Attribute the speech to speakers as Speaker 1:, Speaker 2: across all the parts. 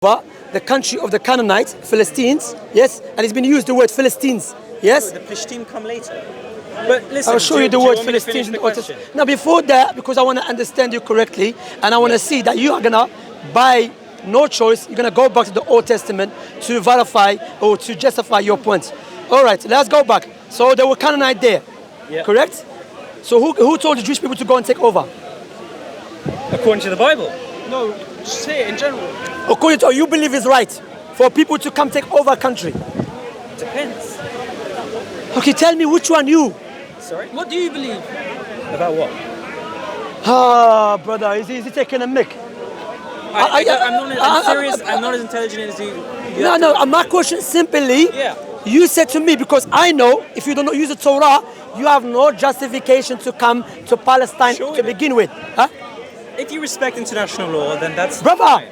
Speaker 1: the country of the Canaanites, Philistines, yes, and it's been used the word Philistines, yes.
Speaker 2: The Plishtim come later. But listen,
Speaker 1: I'll show you the word Philistines in the Old Testament. Now, before that, because I want to understand you correctly, and I want to see that you are gonna, by no choice, you're gonna go back to the Old Testament to verify or to justify your point. All right, let's go back. So there were Canaanites there, correct? So who told the Jewish people to go and take over?
Speaker 2: According to the Bible.
Speaker 3: No, just say it in general.
Speaker 1: According to you believe is right for people to come take over a country.
Speaker 2: Depends.
Speaker 1: Okay, tell me which one you.
Speaker 2: Sorry?
Speaker 3: What do you believe?
Speaker 2: About what?
Speaker 1: Ah, brother, is he taking a mick?
Speaker 2: I'm serious. I'm not as intelligent as you.
Speaker 1: No. My question simply.
Speaker 2: Yeah.
Speaker 1: You said to me, because I know if you don't use the Torah, you have no justification to come to Palestine to begin with. Huh?
Speaker 2: If you respect international law, then that's
Speaker 1: brother.
Speaker 2: Fine.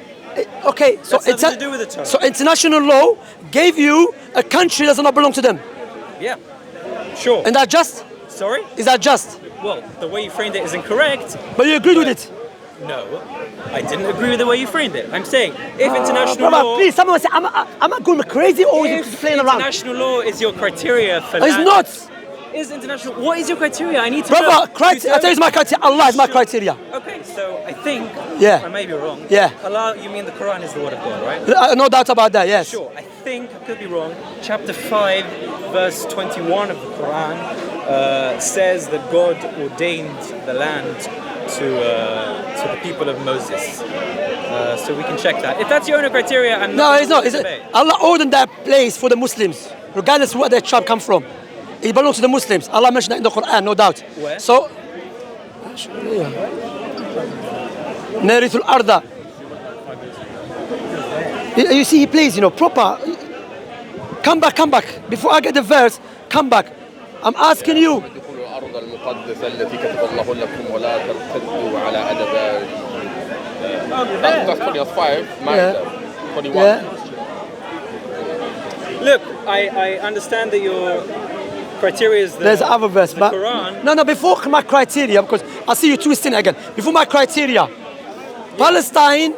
Speaker 1: Okay, so
Speaker 2: that's nothing to do with the Torah.
Speaker 1: So international law gave you a country that does not belong to them.
Speaker 2: Yeah. Sure.
Speaker 1: And that just?
Speaker 2: Sorry?
Speaker 1: Is that just?
Speaker 2: Well, the way you framed it is incorrect.
Speaker 1: But you agreed with it?
Speaker 2: No, I didn't agree with the way you framed it. I'm saying if international law.
Speaker 1: Please, someone say I'm not going crazy or is it playing around?
Speaker 2: International law is your criteria for.
Speaker 1: It's not.
Speaker 2: Is international? What is your criteria? I need to
Speaker 1: know.
Speaker 2: I
Speaker 1: tell you my criteria. Allah is my criteria.
Speaker 2: Okay, so I think.
Speaker 1: Yeah.
Speaker 2: I may be wrong.
Speaker 1: Yeah.
Speaker 2: Allah, you mean the Quran is the word of God, right?
Speaker 1: No doubt about that. Yes.
Speaker 2: Sure. I think I could be wrong. Chapter 5, verse 21 of the Quran says that God ordained the land to the people of Moses. So we can check that. If that's your own criteria, I'm not.
Speaker 1: No, it's not. Allah ordered that place for the Muslims, regardless of where their tribe come from. It belongs to the Muslims. Allah mentioned that in the Quran, no doubt.
Speaker 2: Where?
Speaker 1: So, Narithul Arda. You see, he plays, proper. Come back. Before I get the verse, come back. I'm asking you.
Speaker 2: Look, I understand that your criteria is
Speaker 1: there's other verse,
Speaker 2: but Quran.
Speaker 1: No, before my criteria, because I see you twisting again. Before my criteria, Palestine,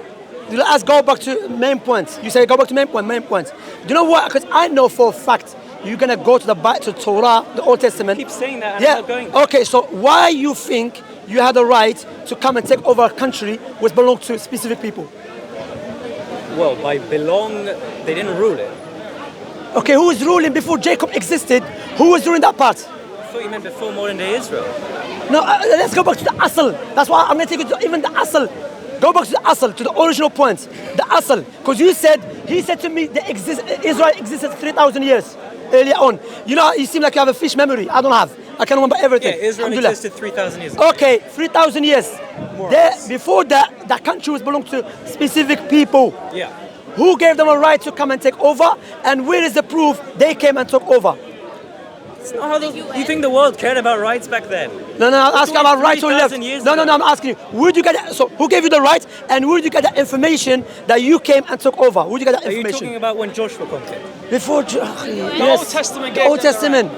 Speaker 1: let's go back to main points. You say go back to main points. Do you know what? Because I know for a fact you're gonna go to to Torah, the Old Testament.
Speaker 2: I keep saying that, and I'm not going.
Speaker 1: Okay, so why you think you had the right to come and take over a country which belonged to specific people?
Speaker 2: Well, by belong, they didn't rule it.
Speaker 1: Okay, who was ruling before Jacob existed? Who was ruling that part?
Speaker 2: I thought you meant before modern day Israel.
Speaker 1: No, let's go back to the asl. That's why I'm going to take you to even the asl. Go back to the asl, to the original point. The asl. Because he said to me, Israel existed 3,000 years earlier on. You seem like you have a fish memory. I don't have. I can remember everything.
Speaker 2: Yeah, Israel existed 3,000 years ago.
Speaker 1: Okay, 3,000 years. Before that country was belonged to specific people.
Speaker 2: Yeah.
Speaker 1: Who gave them a right to come and take over? And where is the proof they came and took over?
Speaker 2: It's not how you think the world cared about rights back then?
Speaker 1: No, I'm asking about rights or left. No, I'm asking you. Where did you get that? So who gave you the right? And where did you get that information that you came and took over? Where did you get that information?
Speaker 2: Are you talking about when Joshua conquered?
Speaker 1: Before
Speaker 3: the Old Testament.
Speaker 1: The Old Testament.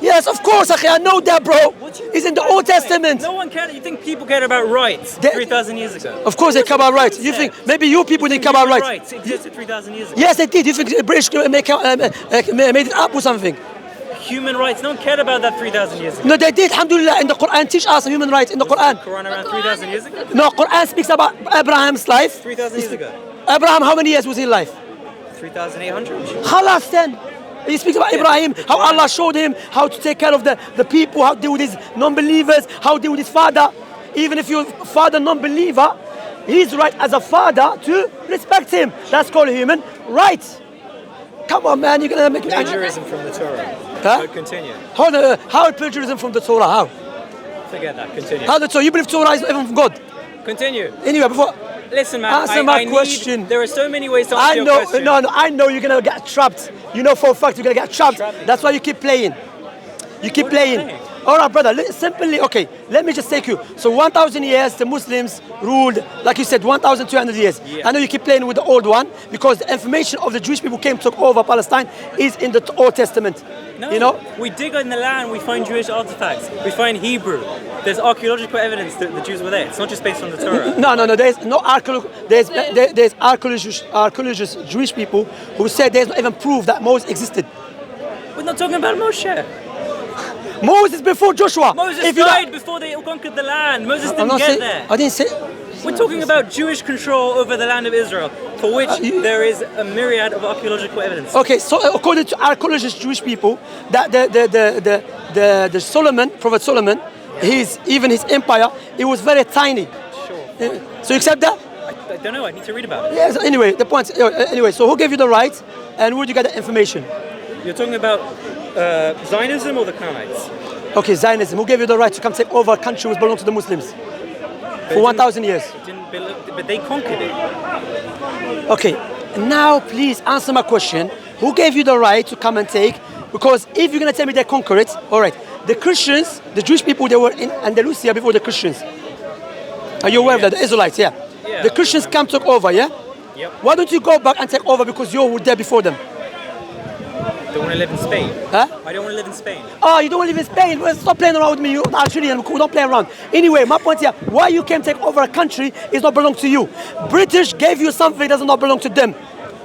Speaker 1: Yes, of course, I know that, bro. It's in the Old Testament.
Speaker 2: No one cared. You think people cared about rights 3,000 years ago?
Speaker 1: Of course they care about rights. You think maybe you people didn't care about rights?
Speaker 2: Rights existed 3,000 years ago.
Speaker 1: Yes, they did. You think the British made it up or something?
Speaker 2: Human rights. No one cared about that 3,000 years ago.
Speaker 1: No, they did. Alhamdulillah, in the Quran teach us human rights in the Quran.
Speaker 2: The Quran around 3,000 years ago?
Speaker 1: No, Quran speaks about Abraham's life.
Speaker 2: 3,000 years ago.
Speaker 1: Abraham, how many years was he alive?
Speaker 2: 3,800.
Speaker 1: Khalas then. He speaks about Ibrahim, how Allah showed him how to take care of the people, how to deal with his non-believers, how to deal with his father. Even if your father non-believer, he's right as a father to respect him. That's called human rights. Come on, man, you're gonna make me
Speaker 2: plagiarism from the Torah.
Speaker 1: Huh?
Speaker 2: So continue.
Speaker 1: How plagiarism from the Torah? How?
Speaker 2: Forget that. Continue.
Speaker 1: How the Torah? You believe Torah is even from God?
Speaker 2: Continue.
Speaker 1: Anyway, before.
Speaker 2: Listen, man.
Speaker 1: Answer my question.
Speaker 2: There are so many ways to answer your question.
Speaker 1: No, I know you're gonna get trapped. You know for a fact you're gonna get trapped. That's why you keep playing. You keep playing. All right, brother. Simply, okay. Let me just take you. So 1,000 years the Muslims ruled, like you said, 1,200 years.
Speaker 2: Yeah.
Speaker 1: I know you keep playing with the old one because the information of the Jewish people came took over Palestine is in the Old Testament.
Speaker 2: No,
Speaker 1: You know.
Speaker 2: we dig in the land, we find Jewish artifacts, we find Hebrew. There's archaeological evidence that the Jews were there. It's not just based on the Torah.
Speaker 1: No. There's no there's archaeologists, Jewish people who said there's not even proof that Moses existed.
Speaker 2: We're not talking about Moshe.
Speaker 1: Moses before Joshua.
Speaker 2: Moses died before they conquered the land. Moses didn't get there.
Speaker 1: I didn't say.
Speaker 2: We're talking about Jewish control over the land of Israel, for which there is a myriad of archaeological evidence.
Speaker 1: Okay, so according to archaeologists, Jewish people, that the Solomon, Prophet Solomon, his empire, it was very tiny.
Speaker 2: Sure.
Speaker 1: So you accept that?
Speaker 2: I don't know. I need to read about it.
Speaker 1: Yes. Anyway, the point. Anyway, so who gave you the right, and where did you get the information?
Speaker 2: You're talking about Zionism or the Canaanites?
Speaker 1: Okay, Zionism. Who gave you the right to come take over a country which belonged to the Muslims for 1,000 years?
Speaker 2: But they conquered it.
Speaker 1: Okay, now please answer my question. Who gave you the right to come and take? Because if you're going to tell me they conquered it, all right. The Christians, the Jewish people, they were in Andalusia before the Christians. Are you aware of that? The Israelites, yeah. The Christians come took over, yeah?
Speaker 2: Yep.
Speaker 1: Why don't you go back and take over because you were there before them?
Speaker 2: I don't want to live in Spain.
Speaker 1: Huh?
Speaker 2: I don't want to live in Spain.
Speaker 1: Oh, you don't want to live in Spain? Well, stop playing around with me, you Algerian. We don't play around. Anyway, my point here, why you came take over a country is not belong to you. British gave you something that does not belong to them.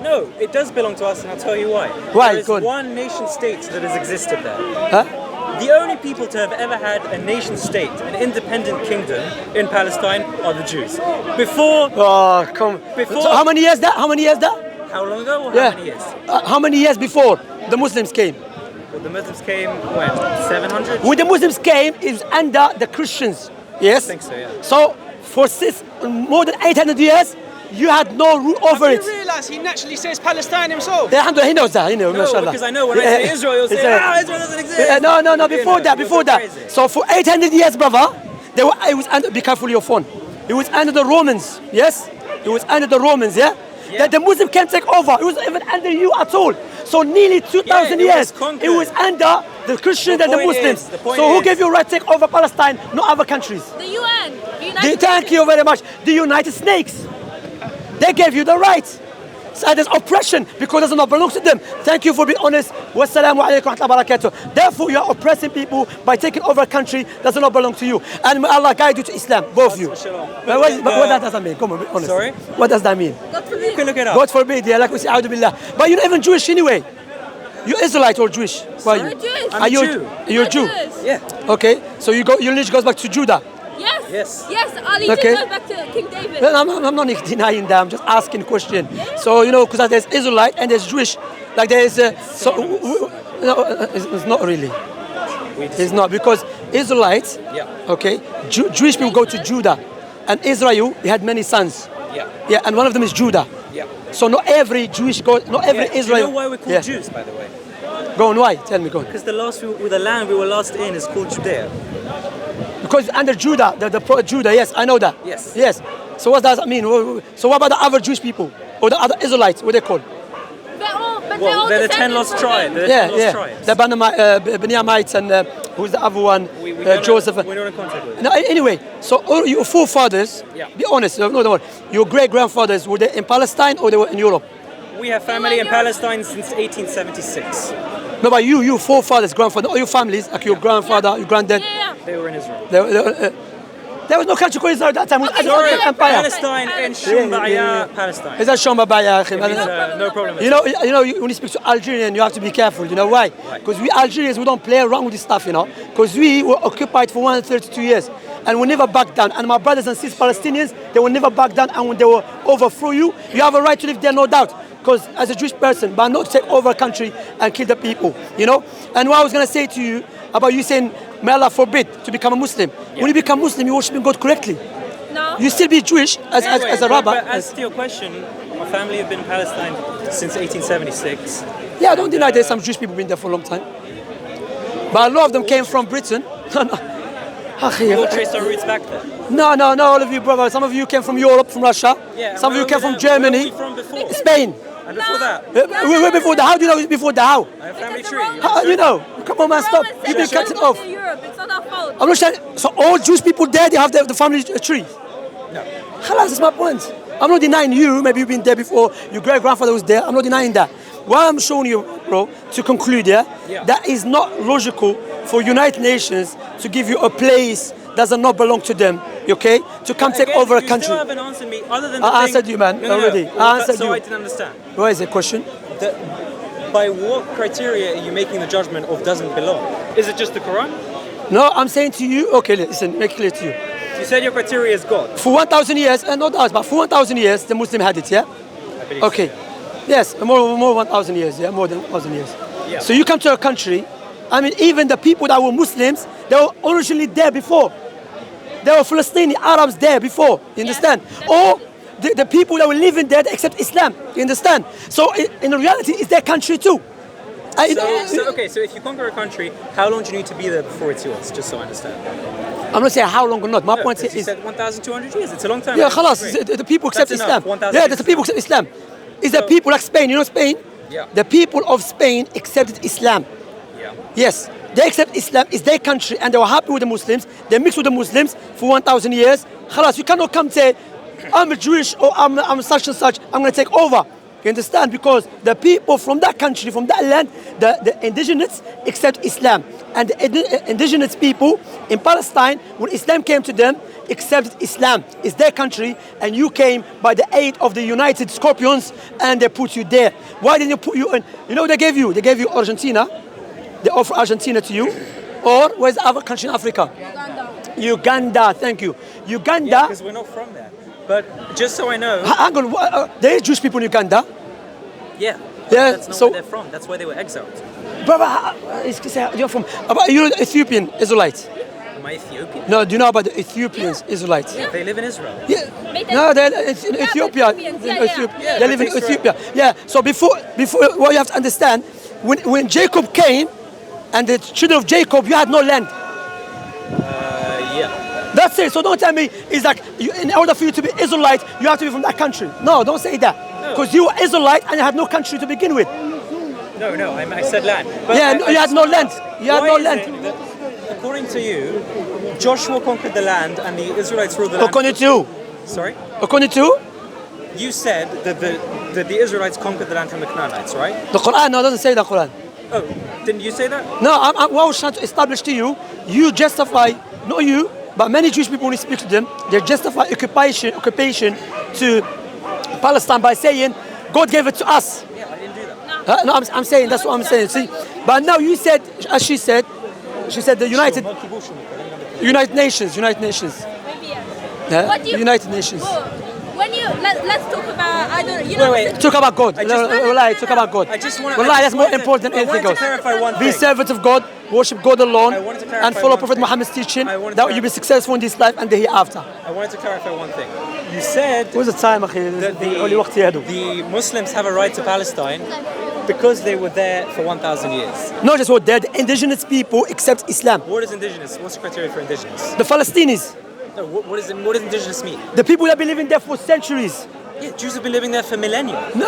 Speaker 2: No, it does belong to us, and I'll tell you why.
Speaker 1: Why?
Speaker 2: There is
Speaker 1: Go on.
Speaker 2: one nation state that has existed there.
Speaker 1: Huh?
Speaker 2: The only people to have ever had a nation state, an independent kingdom in Palestine are the Jews. Before,
Speaker 1: Oh, come.
Speaker 2: Before-
Speaker 1: So how many years that? How many years that?
Speaker 2: how long ago or
Speaker 1: Yeah.
Speaker 2: how many years?
Speaker 1: How many years before the Muslims came?
Speaker 2: Well, the Muslims came when? 700?
Speaker 1: When the Muslims came, it was under the Christians. Yes?
Speaker 2: I think so, yeah.
Speaker 1: So for more than 800 years, you had no rule over
Speaker 3: Do
Speaker 1: it.
Speaker 3: you realise he naturally says Palestine himself?
Speaker 1: Yeah, he knows that,
Speaker 2: No,
Speaker 1: mashallah.
Speaker 2: because I know when I say Israel, you'll say, Israel doesn't exist.
Speaker 1: No,
Speaker 2: You
Speaker 1: before
Speaker 2: know,
Speaker 1: that,
Speaker 2: you're
Speaker 1: before
Speaker 2: so
Speaker 1: that.
Speaker 2: crazy.
Speaker 1: So for 800 years, brother, it was under, be careful your phone. It was under the Romans, yes? It was under the Romans, yeah?
Speaker 2: Yeah.
Speaker 1: That the Muslim can't take over. It wasn't even under you at all. So nearly 2,000
Speaker 2: it
Speaker 1: years,
Speaker 2: was conquered.
Speaker 1: it was under the Christians
Speaker 2: The
Speaker 1: and the
Speaker 2: point
Speaker 1: Muslims.
Speaker 2: is- the point
Speaker 1: So who
Speaker 2: is-
Speaker 1: gave you right to take over Palestine, not other countries?
Speaker 4: The UN. The United
Speaker 1: Thank
Speaker 4: Nations.
Speaker 1: you very much. The United Snakes. They gave you the right. So there's oppression because it does not belong to them. Thank you for being honest. Wassalamu alaikum wa rahmatullahi wa barakatuh. Therefore, you are oppressing people by taking over a country that does not belong to you. And may Allah guide you to Islam, both of you.
Speaker 2: Shalom.
Speaker 1: But what that does that mean? Come on, be honest.
Speaker 2: Sorry?
Speaker 1: What does that mean?
Speaker 4: God
Speaker 2: You
Speaker 4: forbid.
Speaker 2: can look it up.
Speaker 1: God forbid, yeah, like we say, A'udhu billah. But you're not even Jewish anyway. You're Israelite or Jewish? Why are
Speaker 4: I'm
Speaker 1: you?
Speaker 4: Jewish.
Speaker 1: Are you?
Speaker 2: Jew.
Speaker 1: You're a Jew.
Speaker 4: Jewish.
Speaker 2: Yeah.
Speaker 1: Okay, so your lineage goes back to Judah.
Speaker 4: Yes.
Speaker 2: Yes.
Speaker 4: Yes. Ali
Speaker 1: Okay.
Speaker 4: goes back to King David.
Speaker 1: Well, I'm not denying that. I'm just asking a question. So because there's Israelite and there's Jewish, like there is. It's not really. It's not because Israelites.
Speaker 2: Yeah.
Speaker 1: Okay, Jewish people go to Judah, and Israel he had many sons.
Speaker 2: Yeah.
Speaker 1: Yeah, and one of them is Judah.
Speaker 2: Yeah.
Speaker 1: So not every Jewish go, not every
Speaker 2: Yeah.
Speaker 1: Israel.
Speaker 2: Do you know why we're called
Speaker 1: Yeah.
Speaker 2: Jews, by the way?
Speaker 1: Go on, why? Tell me, go on.
Speaker 2: Because the land we were last in is called Judea.
Speaker 1: Because under Judah, Judah, yes, I know that.
Speaker 2: Yes.
Speaker 1: Yes. So what does that mean? So what about the other Jewish people or the other Israelites? What they called?
Speaker 2: Well, they're the 10 lost tribes. They're the 10 lost tribes.
Speaker 1: The Benjamites and who's the other one?
Speaker 2: We don't
Speaker 1: Joseph.
Speaker 2: We're not in contact with them.
Speaker 1: No, anyway, so all your forefathers,
Speaker 2: Yeah.
Speaker 1: be honest, no, don't worry. Your great grandfathers, were they in Palestine or they were in Europe?
Speaker 2: We have family in Palestine since 1876.
Speaker 1: No, but your forefathers, grandfather, all your families, like your grandfather, your granddad,
Speaker 4: Yeah.
Speaker 2: They were in Israel.
Speaker 1: there was no country called Israel at that time. It was
Speaker 4: Sorry,
Speaker 1: an empire.
Speaker 2: Palestine and Shumbaya, Palestine.
Speaker 1: Is that Shoma Baya?
Speaker 2: It means, no problem.
Speaker 1: You know, when you speak to Algerian, you have to be careful. You know why? Because we Algerians, we don't play around with this stuff, you know. Because we were occupied for 132 years, and we never back down. And my brothers and sisters, Palestinians, they will never back down. And when they will overthrow you, you have a right to live there, no doubt. Because as a Jewish person, but not take over a country and kill the people, you know. And what I was gonna say to you about you saying, may Allah forbid to become a Muslim. When you become Muslim, you're worshiping God correctly.
Speaker 4: No.
Speaker 1: You still be Jewish as a rabbi.
Speaker 2: But as to your question, my family have been in Palestine since 1876.
Speaker 1: Yeah, I don't deny there's some Jewish people been there for a long time. But a lot of them came from Britain.
Speaker 2: We all traced our roots back there.
Speaker 1: No, all of you, brother. Some of you came from Europe, from Russia.
Speaker 2: Yeah,
Speaker 1: Some of you
Speaker 2: where
Speaker 1: came
Speaker 2: were
Speaker 1: from
Speaker 2: we-
Speaker 1: Germany,
Speaker 2: where were we from before?
Speaker 1: Spain.
Speaker 2: And before that,
Speaker 1: Wait, before the how? Do you know it's before the how?
Speaker 2: I have family
Speaker 4: Because
Speaker 2: tree.
Speaker 4: the Romans-
Speaker 1: How do you know? Come on, man, stop.
Speaker 4: Romans
Speaker 1: You've
Speaker 4: said
Speaker 1: been cutting
Speaker 4: don't go
Speaker 1: off.
Speaker 4: to Europe. It's not our fault.
Speaker 1: I'm not saying. So all Jewish people there, they have the family tree.
Speaker 2: No.
Speaker 1: Halas, that's my point. I'm not denying you. Maybe you've been there before. Your great grandfather was there. I'm not denying that. What I'm showing you, bro, to conclude,
Speaker 2: Yeah.
Speaker 1: that is not logical for United Nations to give you a place that does not belong to them. Okay? To come take
Speaker 2: Again,
Speaker 1: over a
Speaker 2: you
Speaker 1: country.
Speaker 2: still haven't answered me other than the
Speaker 1: I
Speaker 2: thing-
Speaker 1: answered you, man,
Speaker 2: No,
Speaker 1: already.
Speaker 2: Well,
Speaker 1: I answered
Speaker 2: so
Speaker 1: you.
Speaker 2: I didn't understand.
Speaker 1: What is the question?
Speaker 2: By what criteria are you making the judgment of doesn't belong? Is it just the Quran?
Speaker 1: No, I'm saying to you. Okay, listen, make it clear to you.
Speaker 2: You said your criteria is God.
Speaker 1: For 1,000 years, not us, but for 1,000 years, the Muslim had it, yeah?
Speaker 2: I believe
Speaker 1: Okay.
Speaker 2: so,
Speaker 1: Yes, more 1,000 years, yeah, more than 1,000 years.
Speaker 2: Yeah.
Speaker 1: So you come to a country, I mean, even the people that were Muslims, they were originally there before. There were Palestinian Arabs there before, you understand? Or the people that were living there, they accept Islam, you understand? So in reality, it's their country too.
Speaker 2: So if you conquer a country, how long do you need to be there before it's yours? Just so I understand.
Speaker 1: I'm not saying how long or not. My
Speaker 2: No,
Speaker 1: point
Speaker 2: 'cause you
Speaker 1: is,
Speaker 2: said 1,200 years. It's a long time.
Speaker 1: yeah,
Speaker 2: I don't
Speaker 1: khalas,
Speaker 2: disagree.
Speaker 1: the people accept
Speaker 2: That's
Speaker 1: Islam.
Speaker 2: enough, 1,000
Speaker 1: Yeah,
Speaker 2: years
Speaker 1: the people
Speaker 2: is
Speaker 1: accept Islam. It's the
Speaker 2: So-
Speaker 1: people like Spain, you know Spain?
Speaker 2: Yeah.
Speaker 1: The people of Spain accepted Islam.
Speaker 2: Yeah.
Speaker 1: Yes, they accept Islam. It's their country and they were happy with the Muslims. They mixed with the Muslims for 1,000 years. Khalas, you cannot come say, I'm a Jewish or I'm such and such, I'm going to take over. You understand? Because the people from that country, from that land, the indigenous accept Islam. And the indigenous people in Palestine, when Islam came to them, accepted Islam. It's their country, and you came by the aid of the United Scorpions, and they put you there. Why didn't they put you in? You know what they gave you? They gave you Argentina. They offer Argentina to you. Or where's the other country in Africa? Uganda. Thank you. Uganda.
Speaker 2: Because we're not from there. But just so I know,
Speaker 1: Hang on, there is Jewish people in Uganda.
Speaker 2: yeah.
Speaker 1: Yeah,
Speaker 2: That's not
Speaker 1: so-
Speaker 2: where they're from. That's why they were exiled.
Speaker 1: Brother, you're from. You're Ethiopian Israelite.
Speaker 2: Am I Ethiopian?
Speaker 1: No, do you know about the Ethiopians Israelites?
Speaker 2: Yeah. They live in Israel.
Speaker 1: Yeah.
Speaker 4: Made
Speaker 1: No,
Speaker 4: them-
Speaker 1: they're in
Speaker 4: Yeah,
Speaker 1: Ethiopia.
Speaker 4: but Ethiopians,
Speaker 1: In
Speaker 4: yeah.
Speaker 1: Ethiopia.
Speaker 2: Yeah,
Speaker 1: They
Speaker 2: but
Speaker 1: live in
Speaker 2: Israel-
Speaker 1: Ethiopia. Yeah. So before what you have to understand, when Jacob came, and the children of Jacob, you had no land.
Speaker 2: Yeah.
Speaker 1: That's it. So don't tell me it's like in order for you to be Israelite, you have to be from that country. No, don't say that. Because you were Israelite and you had no country to begin with.
Speaker 2: No, I said land. But
Speaker 1: Yeah,
Speaker 2: I
Speaker 1: you had no land. You had
Speaker 2: why
Speaker 1: no
Speaker 2: is
Speaker 1: land.
Speaker 2: it that, according to you, Joshua conquered the land and the Israelites ruled the land?
Speaker 1: According to you.
Speaker 2: Sorry?
Speaker 1: According to
Speaker 2: You said that the Israelites conquered the land from the Canaanites, right?
Speaker 1: the Quran. No, it doesn't say the Quran.
Speaker 2: Oh, didn't you say that?
Speaker 1: No, what I was trying to establish to you, you justify, not you, but many Jewish people when you speak to them, they justify occupation to Palestine by saying, God gave it to us.
Speaker 2: Yeah, I didn't do that.
Speaker 1: No, I'm saying, that's what I'm saying, see? But now you said, as she said the United Nations.
Speaker 4: Maybe yes.
Speaker 1: Yeah?
Speaker 4: What do you-
Speaker 1: United Nations.
Speaker 4: Well, when you let's talk about I don't you know
Speaker 2: Wait.
Speaker 1: Talk about God.
Speaker 2: I just-
Speaker 1: Wallahi, talk about God.
Speaker 2: I just wanna-
Speaker 1: Wallahi,
Speaker 2: I
Speaker 1: that's
Speaker 2: just
Speaker 1: more
Speaker 2: wanted to-
Speaker 1: important than
Speaker 2: I
Speaker 1: anything
Speaker 2: wanted
Speaker 1: else.
Speaker 2: to clarify one
Speaker 1: Be
Speaker 2: thing.
Speaker 1: servant of God, worship God alone,
Speaker 2: I wanted to clarify
Speaker 1: and follow
Speaker 2: one
Speaker 1: Prophet
Speaker 2: thing.
Speaker 1: Muhammad's teaching,
Speaker 2: I wanted to
Speaker 1: that you'll be successful in this life and the hereafter.
Speaker 2: I wanted to clarify one thing. You said
Speaker 1: What's the time, أخي?
Speaker 2: that
Speaker 1: قولي وقتي هادو.
Speaker 2: the Muslims have a right to Palestine because they were there for 1,000 years.
Speaker 1: Not just what dead, indigenous people accept Islam.
Speaker 2: What is indigenous? What's the criteria for indigenous?
Speaker 1: The Palestinians,
Speaker 2: No, what does indigenous mean?
Speaker 1: the people that have been living there for centuries.
Speaker 2: Yeah, Jews have been living there for millennia.
Speaker 1: No,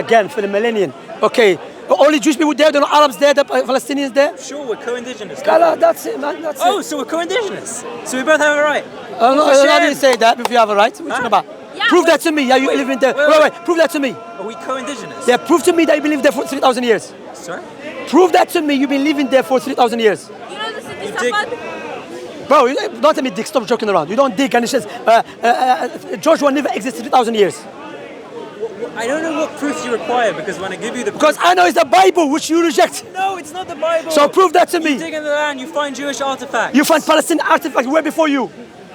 Speaker 1: again, for the millennium. Okay, only Jewish people there, there are no Arabs there, the Palestinians there.
Speaker 2: Sure, we're co-indigenous.
Speaker 1: Kala, that's it, man, that's
Speaker 2: Oh,
Speaker 1: it.
Speaker 2: so we're co-indigenous. So we both have a right.
Speaker 1: No,
Speaker 2: Hashem.
Speaker 1: I didn't say that, if you have a right. What are you talking about?
Speaker 4: Yeah,
Speaker 1: Prove
Speaker 4: wait,
Speaker 1: that to me, yeah, you
Speaker 2: wait,
Speaker 1: live in there.
Speaker 2: wait,
Speaker 1: Wait, prove that to me.
Speaker 2: Are we co-indigenous?
Speaker 1: Yeah, prove to me that you've been living there for 3,000 years.
Speaker 2: Sorry?
Speaker 1: Prove that to me, you've been living there for 3,000 years.
Speaker 4: you know the city
Speaker 2: dig-
Speaker 4: Safad?
Speaker 1: Bro, don't tell me Dick, stop joking around. You don't dig and it says, Joshua never existed 3,000 years.
Speaker 2: I don't know what proof you require because when I give you the
Speaker 1: Because I know it's the Bible, which you reject.
Speaker 2: No, it's not the Bible.
Speaker 1: So prove that to
Speaker 2: You
Speaker 1: me.
Speaker 2: dig in the land, you find Jewish artifacts.
Speaker 1: You find Palestinian artifacts way before you.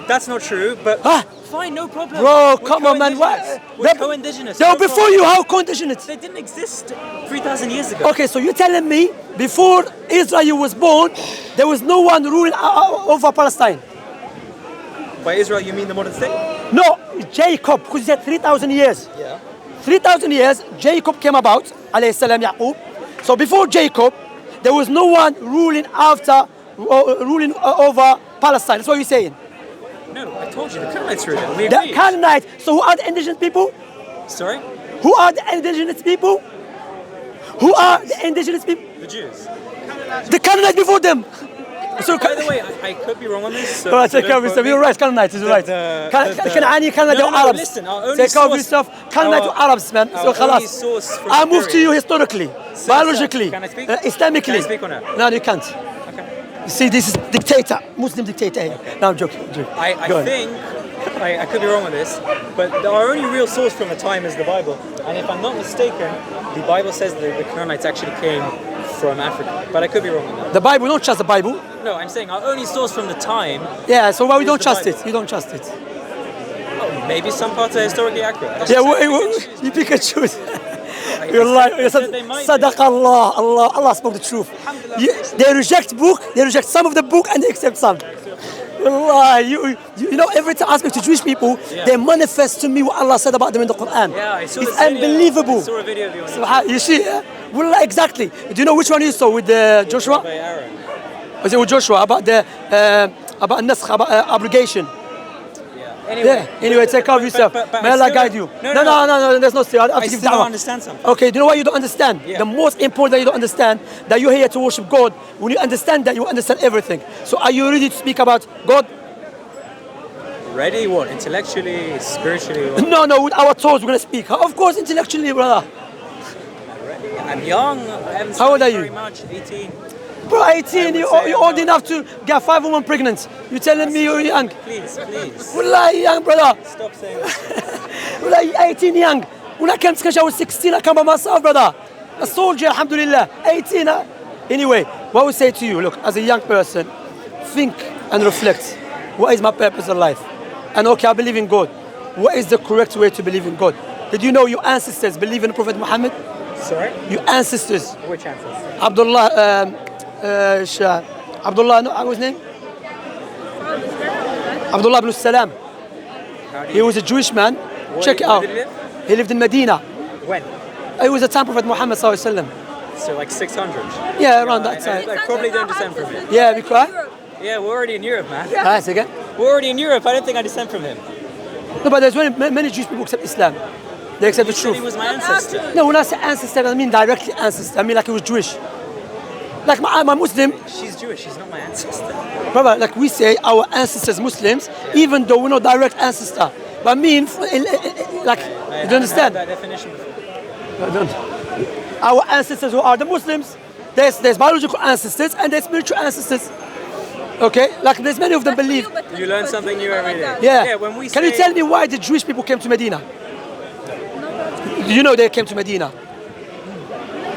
Speaker 2: That's not true, but
Speaker 1: Ah.
Speaker 2: fine, no problem.
Speaker 1: Bro,
Speaker 2: We're
Speaker 1: come on, man.
Speaker 2: co-indigenous.
Speaker 1: What?
Speaker 2: We're co-indigenous.
Speaker 1: They were
Speaker 2: no
Speaker 1: before
Speaker 2: problem.
Speaker 1: you. How conditioned?
Speaker 2: They didn't exist 3,000 years ago.
Speaker 1: Okay, so you're telling me before Israel was born, there was no one ruling over Palestine?
Speaker 2: By Israel, you mean the modern state?
Speaker 1: No, Jacob, because he said 3,000 years.
Speaker 2: Yeah.
Speaker 1: 3,000 years, Jacob came about, alayhi salam Yaqub. So before Jacob, there was no one ruling over Palestine. That's what you're saying.
Speaker 2: No, I told you, the Canaanites ruled it. We
Speaker 1: The
Speaker 2: agreed.
Speaker 1: Canaanites. So who are the indigenous people?
Speaker 2: Sorry?
Speaker 1: Who are the indigenous people? Who are the indigenous people?
Speaker 2: The Jews.
Speaker 1: The Canaanites before them. So,
Speaker 2: By the way, I could be wrong on this. So,
Speaker 1: all right,
Speaker 2: so
Speaker 1: take care of
Speaker 2: don't
Speaker 1: yourself.
Speaker 2: quote
Speaker 1: You're
Speaker 2: me.
Speaker 1: right, Canaanites is right. Canaani, Canada,
Speaker 2: No, no,
Speaker 1: Arabs.
Speaker 2: listen, our only
Speaker 1: Take care of
Speaker 2: source-
Speaker 1: yourself. Canaanites
Speaker 2: our-
Speaker 1: Arabs, man. So,
Speaker 2: our only
Speaker 1: خلاص.
Speaker 2: source from
Speaker 1: I
Speaker 2: the
Speaker 1: move to
Speaker 2: period.
Speaker 1: you historically,
Speaker 2: Sir,
Speaker 1: biologically,
Speaker 2: can I speak?
Speaker 1: Islamically.
Speaker 2: Can I speak or no?
Speaker 1: No, you can't.
Speaker 2: Okay.
Speaker 1: You see, this is dictator, Muslim dictator here. No, I'm joking. I'm joking.
Speaker 2: I
Speaker 1: Go on.
Speaker 2: think, I could be wrong on this, but our only real source from the time is the Bible. And if I'm not mistaken, the Bible says that the Canaanites actually came from Africa. But I could be wrong on that.
Speaker 1: The Bible, don't trust the Bible.
Speaker 2: No, I'm saying our only source from the time,
Speaker 1: Yeah, so why we
Speaker 2: Is
Speaker 1: don't
Speaker 2: the
Speaker 1: trust
Speaker 2: Bible.
Speaker 1: it? You don't trust it.
Speaker 2: maybe some parts are historically accurate. That's
Speaker 1: Yeah,
Speaker 2: just-
Speaker 1: you pick and choose.
Speaker 2: I
Speaker 1: You're lying.
Speaker 2: said they might be.
Speaker 1: Sadaq Allah, Allah spoke the truth. They reject book, they reject some of the book and they accept some. Allah, you know, every time I speak to Jewish people, they manifest to me what Allah said about them in the Quran.
Speaker 2: Yeah, I saw
Speaker 1: It's
Speaker 2: this video.
Speaker 1: unbelievable.
Speaker 2: I saw a video of you on
Speaker 1: You see, Wallah, exactly. Do you know which one you saw with Joshua?
Speaker 2: by Aaron.
Speaker 1: Was it with Joshua about the about naskh, about abrogation?
Speaker 2: Anyway,
Speaker 1: Anyway, take care of yourself.
Speaker 2: but
Speaker 1: May
Speaker 2: I
Speaker 1: Allah
Speaker 2: still
Speaker 1: guide
Speaker 2: don't-
Speaker 1: you.
Speaker 2: No,
Speaker 1: No, there's no still. I have
Speaker 2: I
Speaker 1: to give
Speaker 2: still don't
Speaker 1: da'wah.
Speaker 2: understand something.
Speaker 1: Okay, do you know what you don't understand?
Speaker 2: Yeah.
Speaker 1: The most important that you don't understand, that you're here to worship God. When you understand that, you understand everything. So are you ready to speak about God?
Speaker 2: Ready? What? Intellectually, spiritually? What?
Speaker 1: No, with our toes we're going to speak. Of course, intellectually, brother.
Speaker 2: I'm young. I haven't
Speaker 1: How old
Speaker 2: studied
Speaker 1: are you?
Speaker 2: very much. 18.
Speaker 1: Bro, 18,
Speaker 2: would
Speaker 1: you're
Speaker 2: say I'm
Speaker 1: old
Speaker 2: not.
Speaker 1: enough to get 5 women pregnant. You're telling me you're young.
Speaker 2: Please.
Speaker 1: Wallah, you're young, brother.
Speaker 2: Stop saying that.
Speaker 1: Wallah, you're 18 young. When I came to Kenya, I was 16. I come by myself, brother. A soldier, alhamdulillah. 18, huh? Anyway, what we say to you, look, as a young person, think and reflect. What is my purpose in life? And okay, I believe in God. What is the correct way to believe in God? Did you know your ancestors believe in the Prophet Muhammad?
Speaker 2: Sorry?
Speaker 1: Your ancestors.
Speaker 2: Which ancestors?
Speaker 1: Abdullah, no, what's his name? Abdullah ibn Salam.
Speaker 2: How do
Speaker 1: He was a Jewish man. Check it
Speaker 2: where
Speaker 1: out.
Speaker 2: did he live?
Speaker 1: He lived in Medina.
Speaker 2: When?
Speaker 1: He was the time Prophet Muhammad sallallahu alaihi wasallam.
Speaker 2: So like 600.
Speaker 1: Yeah, around that time.
Speaker 2: I probably don't descend from him.
Speaker 1: Yeah, because.
Speaker 2: Yeah, we're already in Europe, man.
Speaker 1: Nice again.
Speaker 2: We're already in Europe. I don't think I descend from him.
Speaker 1: No, but there's many Jewish people accept Islam. They accept the
Speaker 2: You said he
Speaker 1: truth.
Speaker 2: was my ancestor.
Speaker 1: No, when I say ancestor, I mean directly ancestor. I mean like he was Jewish. Like my Muslim,
Speaker 2: She's Jewish. She's not my ancestor.
Speaker 1: brother, like we say our ancestors Muslims, even though we're not direct ancestor. But I mean, like, you don't understand?
Speaker 2: That definition before.
Speaker 1: I don't. Our ancestors who are the Muslims, there's biological ancestors and there's spiritual ancestors. Okay? Like there's many of them believe.
Speaker 2: You learn something new every day.
Speaker 1: Yeah.
Speaker 2: When we
Speaker 1: Can you tell me why the Jewish people came to Medina? Do you know they came to Medina?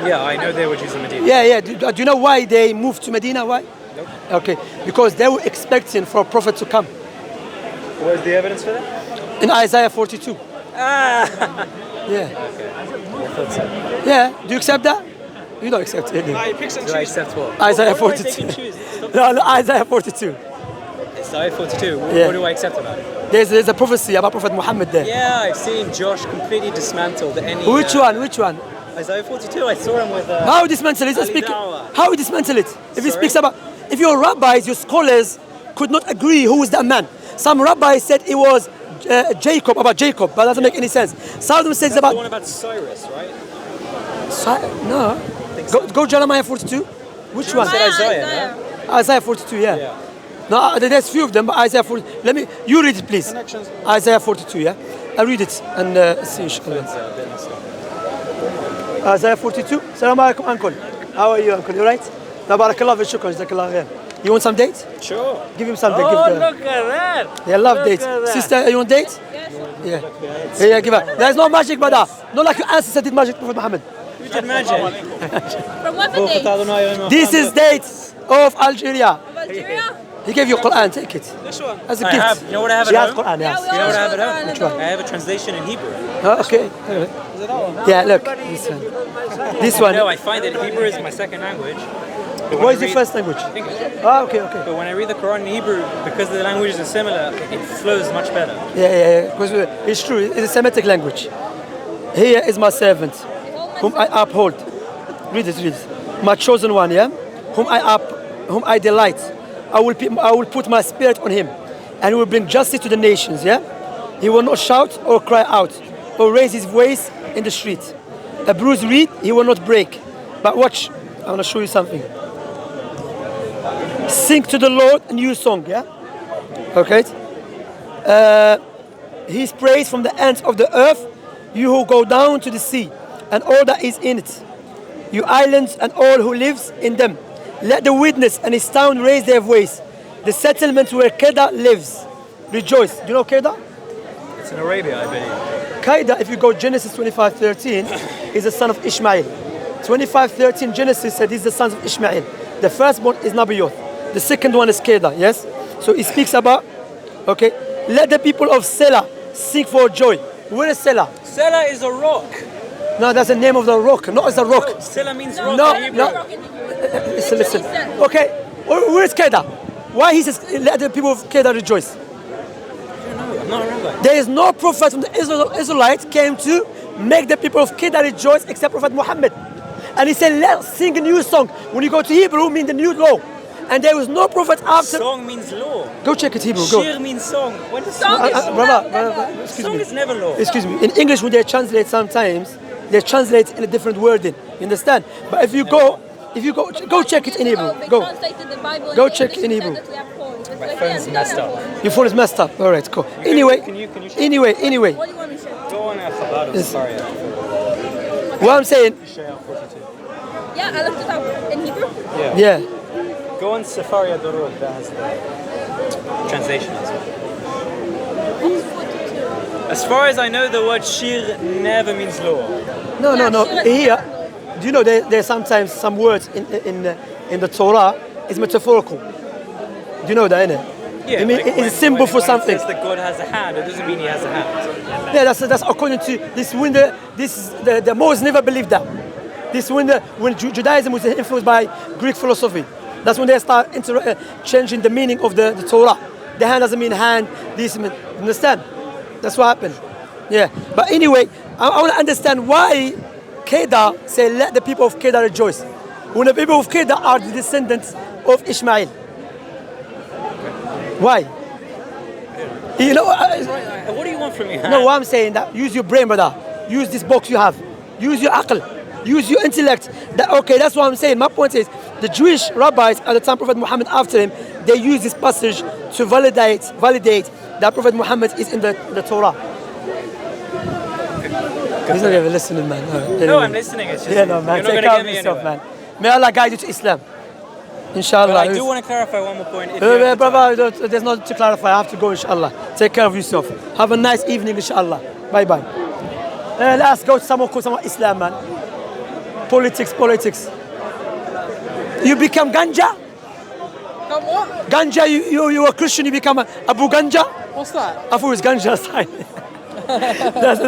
Speaker 2: Yeah, I know they were Jews in Medina.
Speaker 1: Yeah. Do you know why they moved to Medina? Why?
Speaker 2: Nope.
Speaker 1: Okay. Because they were expecting for a prophet to come.
Speaker 2: Where's the evidence for that?
Speaker 1: In Isaiah 42.
Speaker 2: Ah!
Speaker 1: Yeah.
Speaker 2: I thought so.
Speaker 1: Yeah. Do you accept that? You don't accept it. do you?
Speaker 3: He picks and
Speaker 2: Do I
Speaker 3: chooses.
Speaker 2: accept what?
Speaker 1: Isaiah
Speaker 2: What do I take
Speaker 1: 42.
Speaker 2: and choose? Stop.
Speaker 1: No, Isaiah 42.
Speaker 2: Isaiah 42.
Speaker 1: Yeah.
Speaker 2: What do I accept about it?
Speaker 1: There's a prophecy about Prophet Muhammad there.
Speaker 2: Yeah, I've seen Josh completely dismantle any.
Speaker 1: Which one? Which one?
Speaker 2: Isaiah 42. I saw him with.
Speaker 1: How he dismantle it?
Speaker 2: Ali
Speaker 1: Speak.
Speaker 2: Dawah.
Speaker 1: How he dismantle it? If he
Speaker 2: Sorry?
Speaker 1: speaks about, if your rabbis, your scholars could not agree who is that man. Some rabbis said it was Jacob, about Jacob, but that doesn't make any sense. Some of them says
Speaker 2: That's the
Speaker 1: about
Speaker 2: one about Cyrus, right?
Speaker 1: no. Go Jeremiah 42. Which one?
Speaker 2: said Isaiah, no?
Speaker 1: Isaiah 42. Yeah.
Speaker 2: Yeah.
Speaker 1: No, there's few of them, but Isaiah 40. Let me. You read it, please.
Speaker 2: Connections.
Speaker 1: Isaiah 42. Yeah. I read it and see. Inshallah. Isaiah 42. Salam alaikum, uncle. How are you, uncle? You right? No, barakallah fi shukran, jazakallah khair. You want some dates?
Speaker 2: Sure.
Speaker 1: Give him something.
Speaker 2: Oh,
Speaker 1: give
Speaker 2: look at that.
Speaker 1: They love
Speaker 2: Look
Speaker 1: dates.
Speaker 2: at that.
Speaker 1: Sister, you want dates? Yeah. Yeah, give her. There's no magic, brother. Not like your ancestor did magic, Prophet Muhammad.
Speaker 2: You did magic.
Speaker 4: From what date?
Speaker 1: This is dates of Algeria.
Speaker 4: Of Algeria?
Speaker 1: He gave you Quran, take it.
Speaker 3: This one.
Speaker 1: As a
Speaker 2: I
Speaker 1: gift.
Speaker 2: have. You know what I have
Speaker 1: She
Speaker 2: at
Speaker 1: has
Speaker 2: home?
Speaker 1: Quran, yes.
Speaker 4: we
Speaker 2: You know what I have at
Speaker 4: all
Speaker 2: home?
Speaker 4: Which one?
Speaker 2: I have a translation in Hebrew.
Speaker 1: Oh, okay. Yeah, look. This one. This one.
Speaker 2: No, I find that Hebrew is my second language. But when
Speaker 1: What
Speaker 2: I
Speaker 1: is your
Speaker 2: read-
Speaker 1: first language?
Speaker 2: English.
Speaker 1: Ah, okay.
Speaker 2: But when I read the Quran in Hebrew, because the languages are similar, it flows much better.
Speaker 1: Yeah. Because it's true. It's a Semitic language. Here is my servant, whom I uphold. Read it. My chosen one, yeah? Whom I delight. I will put my spirit on him, and he will bring justice to the nations, yeah? He will not shout or cry out, or raise his voice in the street. A bruised reed he will not break. But watch, I want to show you something. Sing to the Lord a new song, yeah? Okay? His praise from the ends of the earth, you who go down to the sea, and all that is in it. You islands and all who lives in them. Let the witness and his town raise their voice. The settlement where Kedar lives. Rejoice. Do you know Kedar?
Speaker 2: It's in Arabia, I believe.
Speaker 1: Kedar, if you go Genesis 25:13, is the son of Ishmael. 25:13 Genesis said he's the sons of Ishmael. The firstborn is Nabayoth. The second one is Kedar, yes? So he speaks about, okay, let the people of Selah sing for joy. Where is Selah?
Speaker 2: Selah is a rock.
Speaker 1: No, that's the name of the rock. No, it's a rock.
Speaker 2: Selah means rock
Speaker 1: No,
Speaker 2: in Hebrew.
Speaker 1: no. Listen. Okay, where is Kedar? Why he says let the people of Kedar rejoice?
Speaker 2: I'm not a rabbi.
Speaker 1: There is no prophet from the Israelites came to make the people of Kedar rejoice except Prophet Muhammad. And he said, let's sing a new song. When you go to Hebrew, it means the new law. And there was no prophet after.
Speaker 2: Song means law.
Speaker 1: Go check it, Hebrew. Go.
Speaker 2: Shir means song. When does
Speaker 4: Song is
Speaker 1: Brother, excuse
Speaker 2: song
Speaker 1: me.
Speaker 2: is never law.
Speaker 1: Excuse me. In English, when they translate sometimes, they translate in a different wording. You understand? But if you go check it in Hebrew.
Speaker 4: They
Speaker 1: Go.
Speaker 4: translated the Bible
Speaker 1: Go
Speaker 4: into
Speaker 1: check
Speaker 4: English
Speaker 1: in
Speaker 4: and
Speaker 1: Hebrew.
Speaker 4: said that we have phones. It's
Speaker 2: My
Speaker 4: like,
Speaker 2: phone's
Speaker 4: yeah,
Speaker 2: messed
Speaker 4: no.
Speaker 2: up.
Speaker 1: Your phone is messed up. All right, cool. Anyway,
Speaker 2: Can you check?
Speaker 1: anyway.
Speaker 4: What do you want me to say?
Speaker 2: Go on Chabad of Safari.
Speaker 1: What I'm saying,
Speaker 2: Shayal 42.
Speaker 4: Yeah, I looked it up in Hebrew.
Speaker 2: Yeah.
Speaker 1: yeah.
Speaker 2: Go on Safaria.org. That has the translation as well.
Speaker 4: What's 42?
Speaker 2: As far as I know, the word shir never means law.
Speaker 1: No. Here, do you know there's sometimes some words in the Torah is metaphorical. Do you know that, innit?
Speaker 2: Yeah,
Speaker 1: I mean,
Speaker 2: like
Speaker 1: it's
Speaker 2: when-
Speaker 1: a symbol for
Speaker 2: when it
Speaker 1: something.
Speaker 2: says that God has a hand, it doesn't mean he has a hand.
Speaker 1: Yeah, that's according to this. When the Moses never believed that. This when Judaism was influenced by Greek philosophy. That's when they start changing the meaning of the Torah. The hand doesn't mean hand. This mean, understand? That's what happened. Yeah. But anyway, I want to understand why Kedar say let the people of Kedar rejoice. When the people of Kedar are the descendants of Ishmael. Why? You know.
Speaker 2: What do you want from me?
Speaker 1: No, what I'm saying that use your brain, brother. Use this box you have. Use your aql. Use your intellect. That's what I'm saying. My point is, the Jewish rabbis at the time Prophet Muhammad after him, they use this passage to validate that Prophet Muhammad is in the Torah. He's not even listening, man.
Speaker 2: No, I'm listening. It's just
Speaker 1: Yeah, no, man.
Speaker 2: you're not
Speaker 1: Take
Speaker 2: going to
Speaker 1: care
Speaker 2: get
Speaker 1: of
Speaker 2: me
Speaker 1: yourself,
Speaker 2: anywhere.
Speaker 1: man. May Allah guide you to Islam. Inshallah.
Speaker 2: But I do want to clarify one more point. If you have the time.
Speaker 1: Brother, there's not to clarify. I have to go, inshallah. Take care of yourself. Have a nice evening, inshallah. Bye bye. Let's go to someone called Islam, man. Politics. You become ganja?
Speaker 3: Come what?
Speaker 1: Ganja, you are Christian, you become Abu Ganja?
Speaker 3: What's that?
Speaker 1: I thought it was ganja. That's